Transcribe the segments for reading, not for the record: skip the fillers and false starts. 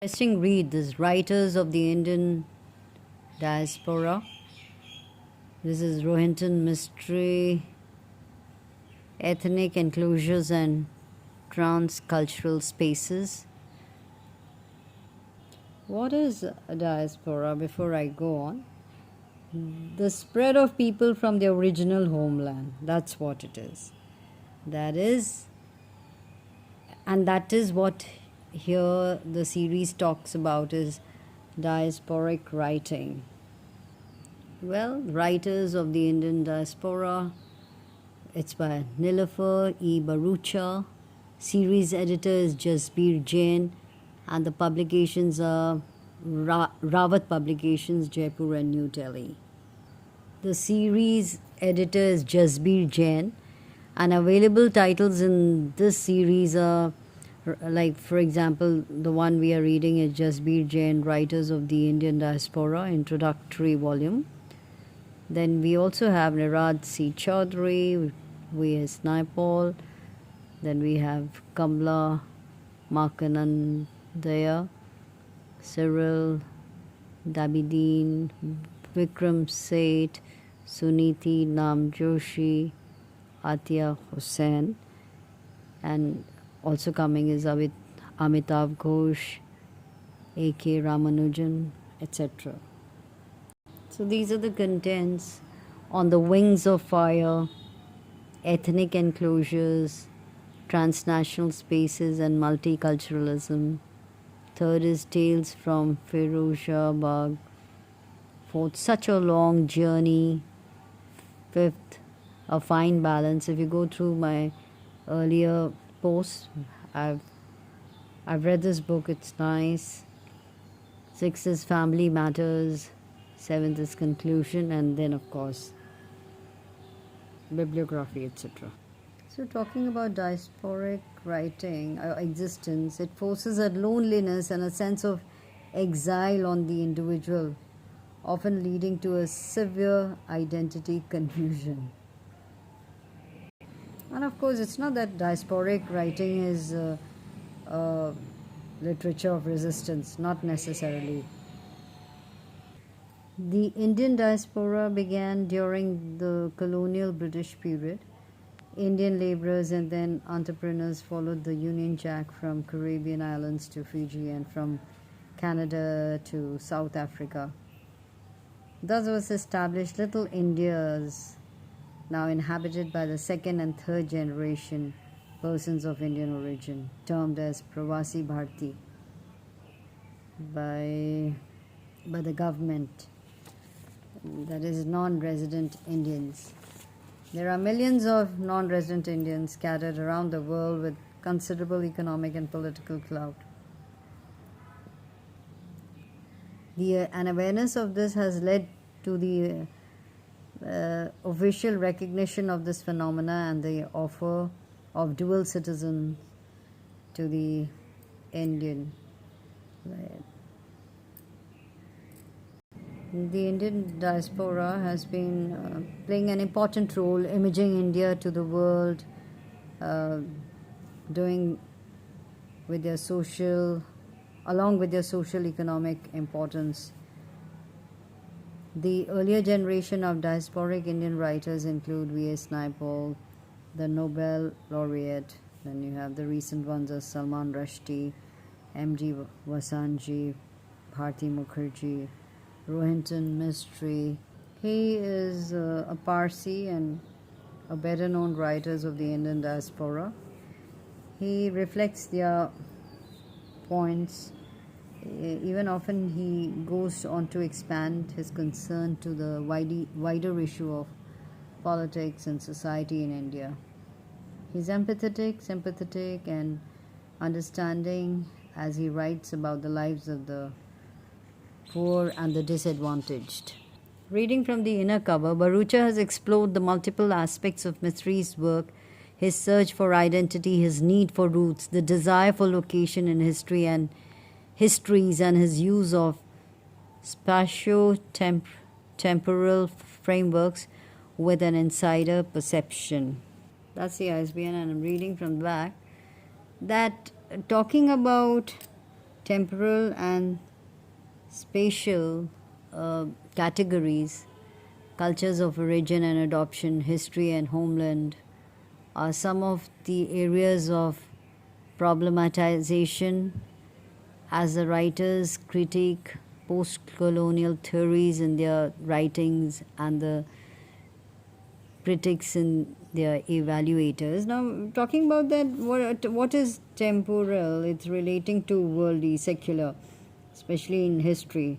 Interesting read, this Writers of the Indian Diaspora. This is Rohinton, Mistry, Ethnic Enclosures and Transcultural Spaces. What is a diaspora? Before I go on, the spread of people from their original homeland. That's what it is. That is, and that is what here the series talks about is diasporic writing. Well, Writers of the Indian Diaspora. It's by Nilufer E. Bharucha. Series editor is Jasbir Jain, and the publications are Rawat Publications, Jaipur and New Delhi. The series editor is Jasbir Jain, and available titles in this series are, like for example, the one we are reading is Jasbir Jain, Writers of the Indian Diaspora, introductory volume. Then we also have Nirad C. Chaudhary, V.S. Naipaul. Then we have Kamla Markanandaya, Cyril Dabidin, Vikram Seth, Suniti Nam Joshi, Atia Hussain, and also coming is Amitav Ghosh, A.K. Ramanujan, etc. So these are the contents. On the Wings of Fire, Ethnic Enclosures, Transnational Spaces and Multiculturalism. Third is Tales from Firozabad. Fourth, Such a Long Journey. Fifth, A Fine Balance. If you go through my earlier posts, I've read this book, it's nice. Sixth is Family Matters. Seventh is Conclusion, and then of course bibliography, etc. So talking about diasporic writing existence, it forces a loneliness and a sense of exile on the individual, often leading to a severe identity confusion. And of course, it's not that diasporic writing is literature of resistance, not necessarily. The Indian diaspora began during the colonial British period. Indian laborers and then entrepreneurs followed the Union Jack from Caribbean islands to Fiji and from Canada to South Africa. Thus was established Little Indias, now inhabited by the second and third generation persons of Indian origin, termed as Pravasi Bharti by the government, that is non-resident Indians. There are millions of non-resident Indians scattered around the world with considerable economic and political clout. An awareness of this has led to the official recognition of this phenomena and the offer of dual citizen to the Indian. The Indian diaspora has been playing an important role imaging India to the world, doing with their along with their social economic importance. The earlier generation of diasporic Indian writers include V.S. Naipaul, the Nobel laureate. Then you have the recent ones as Salman Rushdie, M.G. Vasanji, Bharti Mukherjee, Rohinton, Mistry. He is a Parsi and a better known writers of the Indian diaspora. He reflects their points. Even often he goes on to expand his concern to the wider issue of politics and society in India. He's empathetic, sympathetic and understanding as he writes about the lives of the poor and the disadvantaged. Reading from the inner cover, Bharucha has explored the multiple aspects of Mistry's work, his search for identity, his need for roots, the desire for location in history and histories, and his use of spatio-temporal frameworks with an insider perception. That's the ISBN, and I'm reading from the back that talking about temporal and spatial categories, cultures of origin and adoption, history and homeland, are some of the areas of problematization as the writers critique post-colonial theories in their writings and the critics in their evaluators. Now, talking about that, what is temporal? It's relating to worldly, secular, especially in history.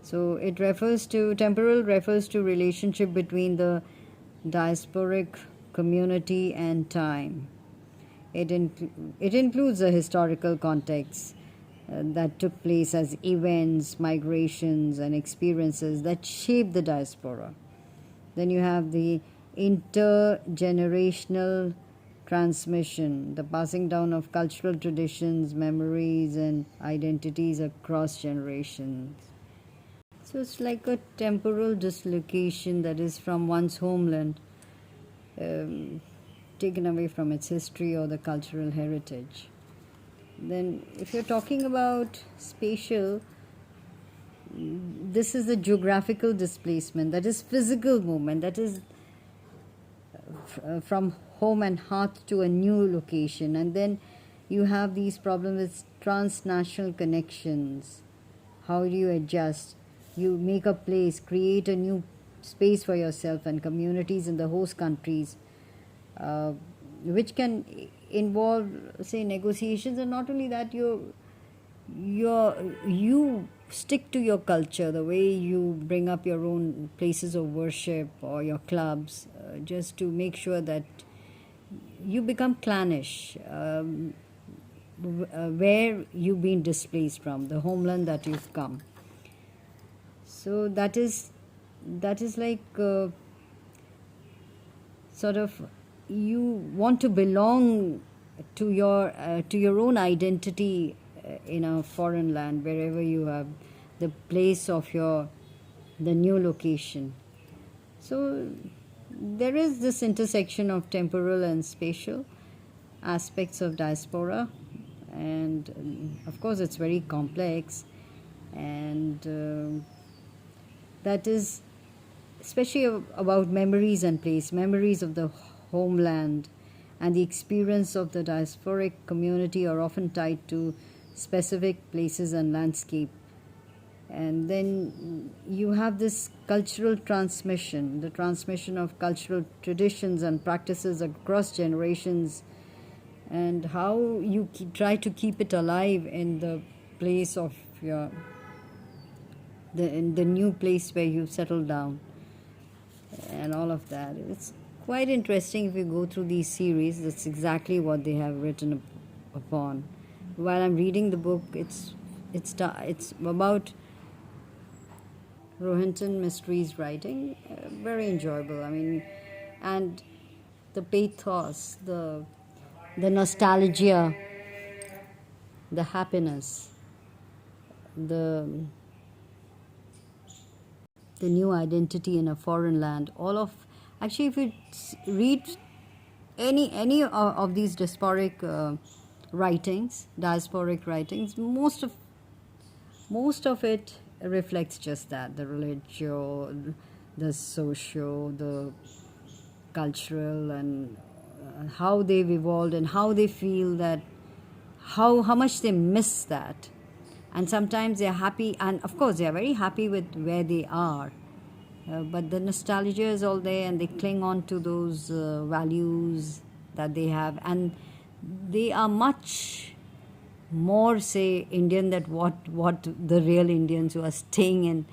So temporal refers to relationship between the diasporic community and time. It includes a historical context that took place as events, migrations, and experiences that shape the diaspora. Then you have the intergenerational transmission, the passing down of cultural traditions, memories, and identities across generations. So it's like a temporal dislocation that is from one's homeland, taken away from its history or the cultural heritage. Then if you're talking about spatial, this is the geographical displacement, that is physical movement, that is from home and hearth to a new location. And then you have these problems with transnational connections. How do you adjust? You make a place, create a new space for yourself and communities in the host countries, which can involve, say, negotiations. And not only that, you stick to your culture, the way you bring up your own places of worship or your clubs, just to make sure that you become clannish, where you've been displaced from, the homeland that you've come. So that is like sort of, you want to belong to your own identity in a foreign land, wherever you have the place of the new location. So there is this intersection of temporal and spatial aspects of diaspora, and of course it's very complex, and that is especially about memories and place, memories of the homeland and the experience of the diasporic community are often tied to specific places and landscape. And then you have this cultural transmission, the transmission of cultural traditions and practices across generations, and how you try to keep it alive in the place of in the new place where you settle down, and all of that. It's quite interesting if you go through these series. That's exactly what they have written upon. While I'm reading the book, it's about Rohinton Mistry's writing. Very enjoyable. I mean, and the pathos, the nostalgia, the happiness, the new identity in a foreign land. All of, actually, if you read any of these diasporic writings, most of it reflects just that: the religious, the social, the cultural, and how they've evolved and how they feel that, how much they miss that. And sometimes they're happy, and of course they are very happy with where they are, but the nostalgia is all there, and they cling on to those values that they have, and they are much more, say, Indian than what the real Indians who are staying in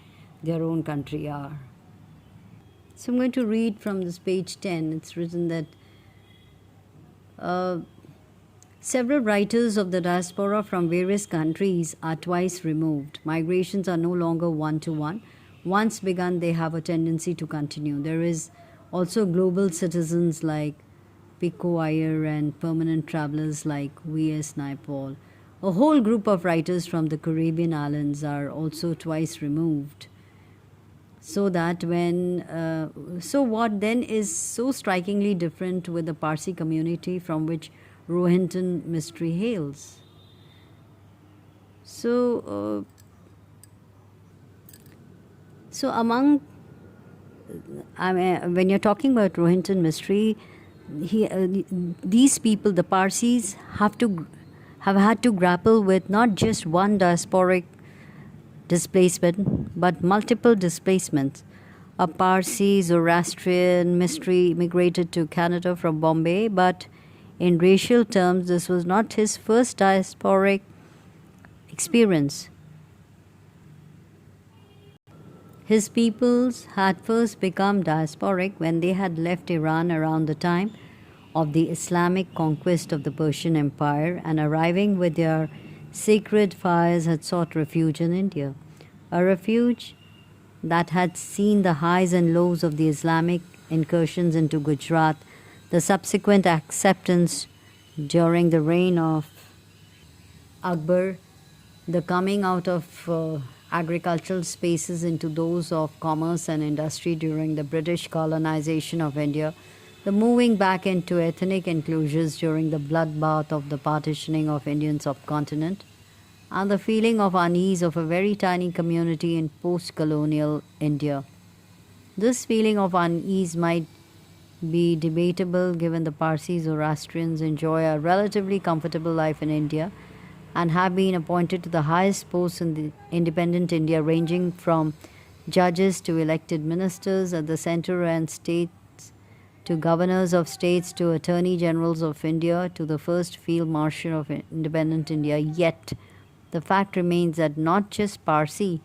their own country are. So I'm going to read from this page 10. It's written that several writers of the diaspora from various countries are twice removed. Migrations are no longer one-to-one. Once begun, they have a tendency to continue. There is also global citizens like Pico Iyer and permanent travelers like V.S. Naipaul. A whole group of writers from the Caribbean islands are also twice removed. So that so what then is so strikingly different with the Parsi community from which Rohinton Mistry hails? So, among, I mean, when you're talking about Rohinton Mistry, these people, the Parsis, have had to grapple with not just one diasporic displacement, but multiple displacements. A Parsi Zoroastrian Mistry immigrated to Canada from Bombay, but in racial terms, this was not his first diasporic experience. His peoples had first become diasporic when they had left Iran around the time of the Islamic conquest of the Persian Empire, and arriving with their sacred fires had sought refuge in India. A refuge that had seen the highs and lows of the Islamic incursions into Gujarat, the subsequent acceptance during the reign of Akbar, the coming out of agricultural spaces into those of commerce and industry during the British colonization of India, the moving back into ethnic enclosures during the bloodbath of the partitioning of Indian subcontinent, and the feeling of unease of a very tiny community in post-colonial India. This feeling of unease might be debatable given the Parsi Zoroastrians enjoy a relatively comfortable life in India and have been appointed to the highest posts in the independent India, ranging from judges to elected ministers at the center and states, to governors of states, to attorney generals of India, to the first field marshal of independent India. Yet, the fact remains that not just Parsi,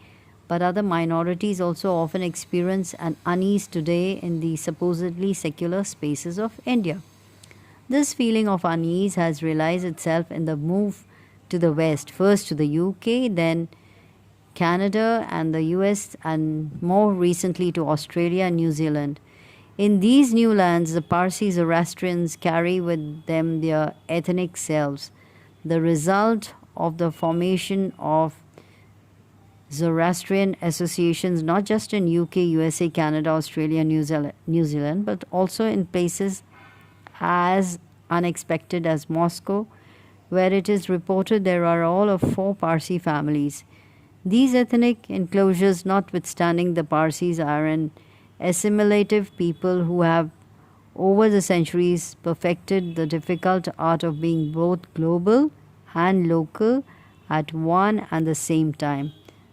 but other minorities also often experience an unease today in the supposedly secular spaces of India. This feeling of unease has realized itself in the move to the West, first to the UK, then Canada and the US, and more recently to Australia and New Zealand. In these new lands, the Parsi Zoroastrians carry with them their ethnic selves, the result of the formation of Zoroastrian associations not just in UK, USA, Canada, Australia, New Zealand, but also in places as unexpected as Moscow, where it is reported there are all of 4 Parsi families. These ethnic enclosures, notwithstanding the Parsis, are an assimilative people who have over the centuries perfected the difficult art of being both global and local at one and the same time,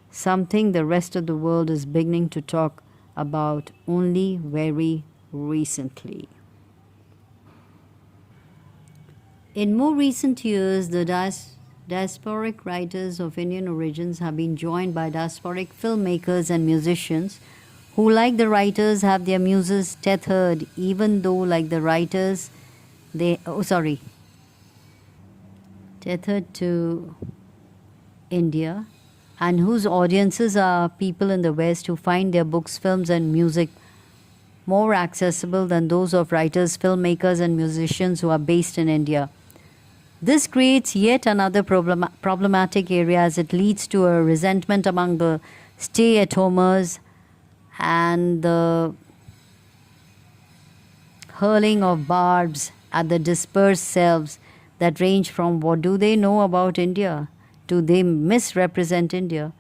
something the rest of the world is beginning to talk about only very recently. In more recent years, the diasporic writers of Indian origins have been joined by diasporic filmmakers and musicians who, like the writers, have their muses tethered, even though, like the writers, tethered to India, and whose audiences are people in the West who find their books, films, and music more accessible than those of writers, filmmakers, and musicians who are based in India. This creates yet another problematic area, as it leads to a resentment among the stay-at-homers and the hurling of barbs at the dispersed selves that range from what do they know about India to they misrepresent India.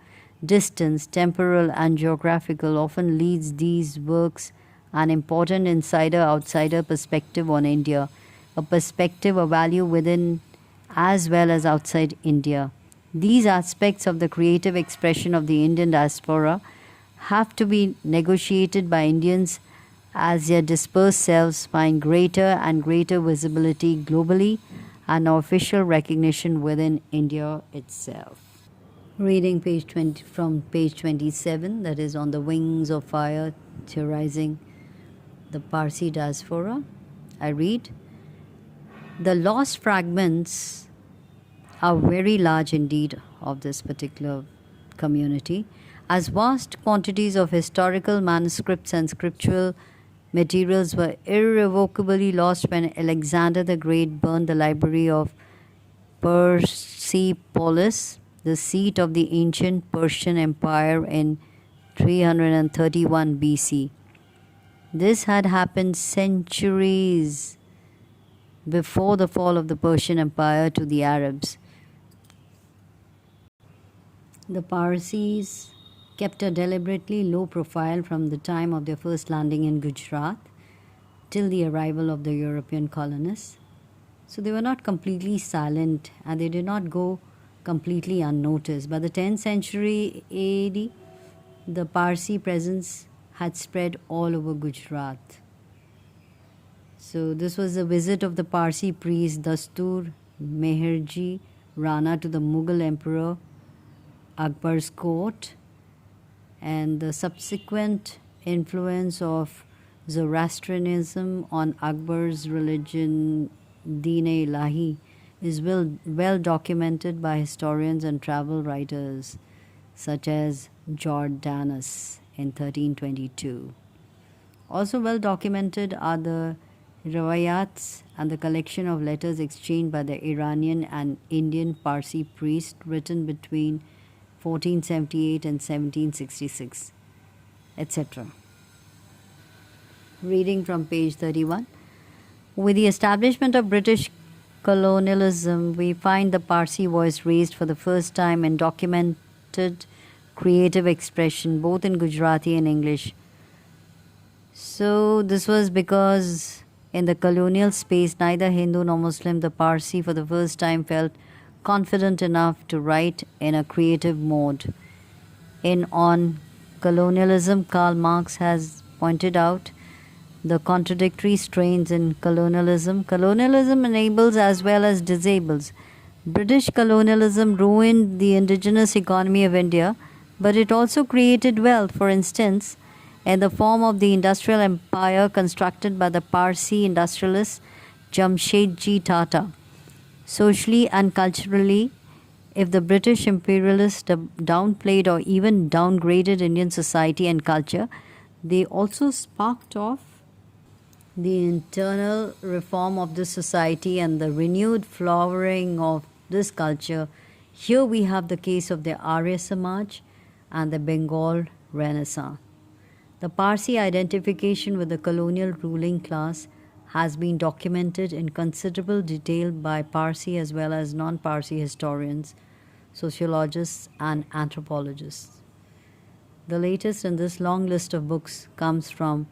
Distance, temporal and geographical, often leads these works an important insider-outsider perspective on India, a perspective of value within as well as outside India. These aspects of the creative expression of the Indian diaspora have to be negotiated by Indians as their dispersed selves find greater and greater visibility globally and official recognition within India itself. Reading page 20 from page 27, that is On the Wings of Fire, theorizing the Parsi diaspora. I read, the lost fragments are very large indeed of this particular community, as vast quantities of historical manuscripts and scriptural materials were irrevocably lost when Alexander the Great burned the library of Persepolis, the seat of the ancient Persian Empire, in 331 BC. This had happened centuries before the fall of the Persian Empire to the Arabs. The Parsis kept a deliberately low profile from the time of their first landing in Gujarat till the arrival of the European colonists. So they were not completely silent and they did not go completely unnoticed. By the 10th century AD, the Parsi presence had spread all over Gujarat. So this was the visit of the Parsi priest Dastur Meherji Rana to the Mughal emperor Akbar's court, and the subsequent influence of Zoroastrianism on Akbar's religion Deen-e-Ilahi is well documented by historians and travel writers such as Jordanus in 1322. Also well documented are the Rawayats and the collection of letters exchanged by the Iranian and Indian Parsi priest written between 1478 and 1766, etc. Reading from page 31. With the establishment of British colonialism, we find the Parsi voice raised for the first time in documented creative expression, both in Gujarati and English. So this was because in the colonial space, neither Hindu nor Muslim, the Parsi for the first time felt confident enough to write in a creative mode. In On Colonialism, Karl Marx has pointed out the contradictory strains in colonialism. Colonialism enables as well as disables. British colonialism ruined the indigenous economy of India, but it also created wealth, for instance, in the form of the industrial empire constructed by the Parsi industrialist Jamshedji Tata. Socially and culturally, if the British imperialists downplayed or even downgraded Indian society and culture, they also sparked off the internal reform of this society and the renewed flowering of this culture. Here we have the case of the Arya Samaj and the Bengal Renaissance. The Parsi identification with the colonial ruling class has been documented in considerable detail by Parsi as well as non-Parsi historians, sociologists and anthropologists. The latest in this long list of books comes from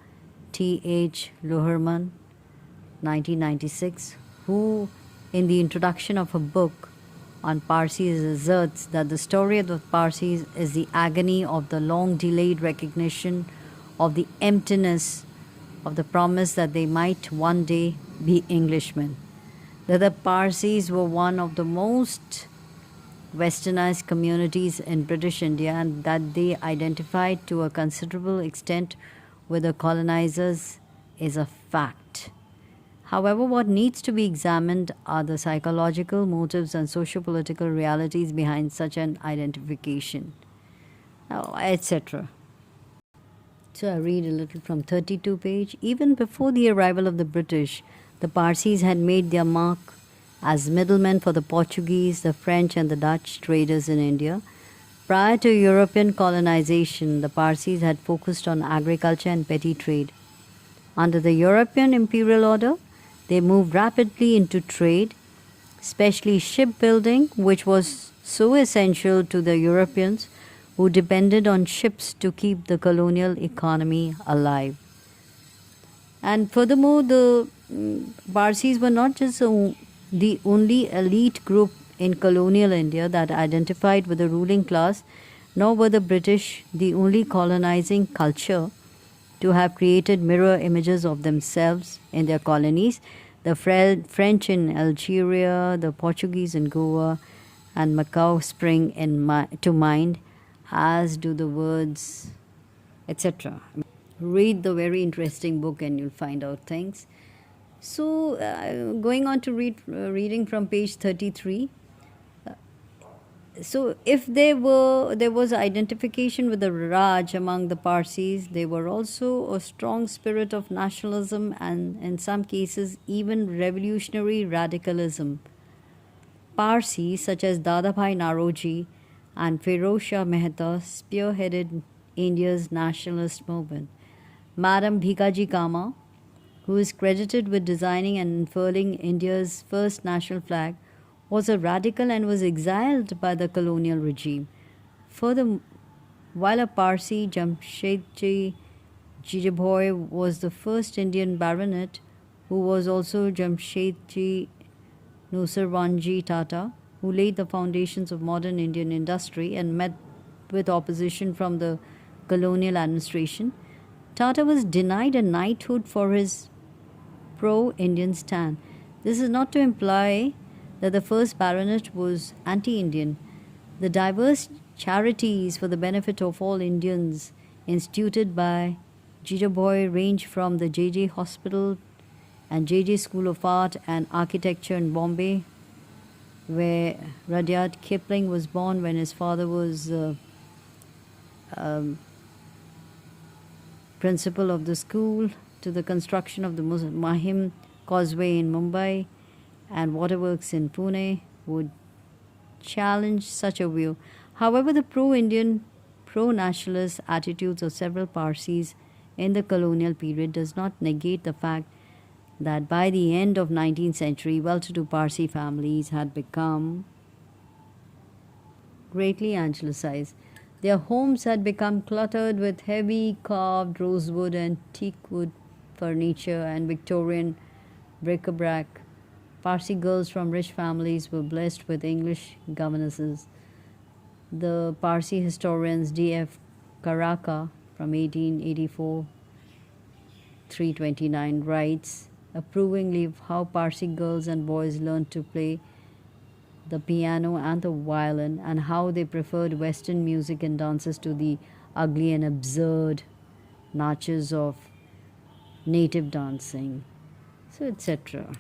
T.H. Luhrmann, 1996, who, in the introduction of a book on Parsis, asserts that the story of the Parsis is the agony of the long-delayed recognition of the emptiness of the promise that they might one day be Englishmen. That the Parsis were one of the most westernized communities in British India and that they identified to a considerable extent with the colonizers is a fact. However, what needs to be examined are the psychological motives and socio-political realities behind such an identification, etc. So I read a little from 32 page. Even before the arrival of the British, the Parsis had made their mark as middlemen for the Portuguese, the French and the Dutch traders in India. Prior to European colonization, the Parsis had focused on agriculture and petty trade. Under the European imperial order, they moved rapidly into trade, especially shipbuilding, which was so essential to the Europeans who depended on ships to keep the colonial economy alive. And furthermore, the Parsis were not just the only elite group in colonial India that identified with the ruling class, nor were the British the only colonizing culture to have created mirror images of themselves in their colonies. The French in Algeria, the Portuguese in Goa, and Macau spring to mind, as do the words, etc. Read the very interesting book and you'll find out things. So, going on to reading from page 33. So, if there was identification with the Raj among the Parsis, there were also a strong spirit of nationalism and, in some cases, even revolutionary radicalism. Parsis such as Dadabhai Naroji and Firoz Shah Mehta spearheaded India's nationalist movement. Madam Bhikaji Kama, who is credited with designing and unfurling India's first national flag, was a radical and was exiled by the colonial regime. Further, while a Parsi, Jamshedji Jijabhoy was the first Indian baronet who was also Jamshedji Nusarwanji Tata, who laid the foundations of modern Indian industry and met with opposition from the colonial administration. Tata was denied a knighthood for his pro Indian stand. This is not to imply that the first baronet was anti Indian. The diverse charities for the benefit of all Indians instituted by Jijaboy range from the JJ Hospital and JJ School of Art and Architecture in Bombay, where Rudyard Kipling was born when his father was principal of the school, to the construction of the Mahim Causeway in Mumbai and waterworks in Pune, would challenge such a view. However, the pro-Indian, pro-nationalist attitudes of several Parsis in the colonial period does not negate the fact that by the end of 19th century, well-to-do Parsi families had become greatly Anglicized. Their homes had become cluttered with heavy carved rosewood and teakwood furniture and Victorian bric-a-brac. Parsi girls from rich families were blessed with English governesses. The Parsi historians D.F. Karaka from 1884 329 writes approvingly of how Parsi girls and boys learned to play the piano and the violin, and how they preferred Western music and dances to the ugly and absurd natures of native dancing, so etc.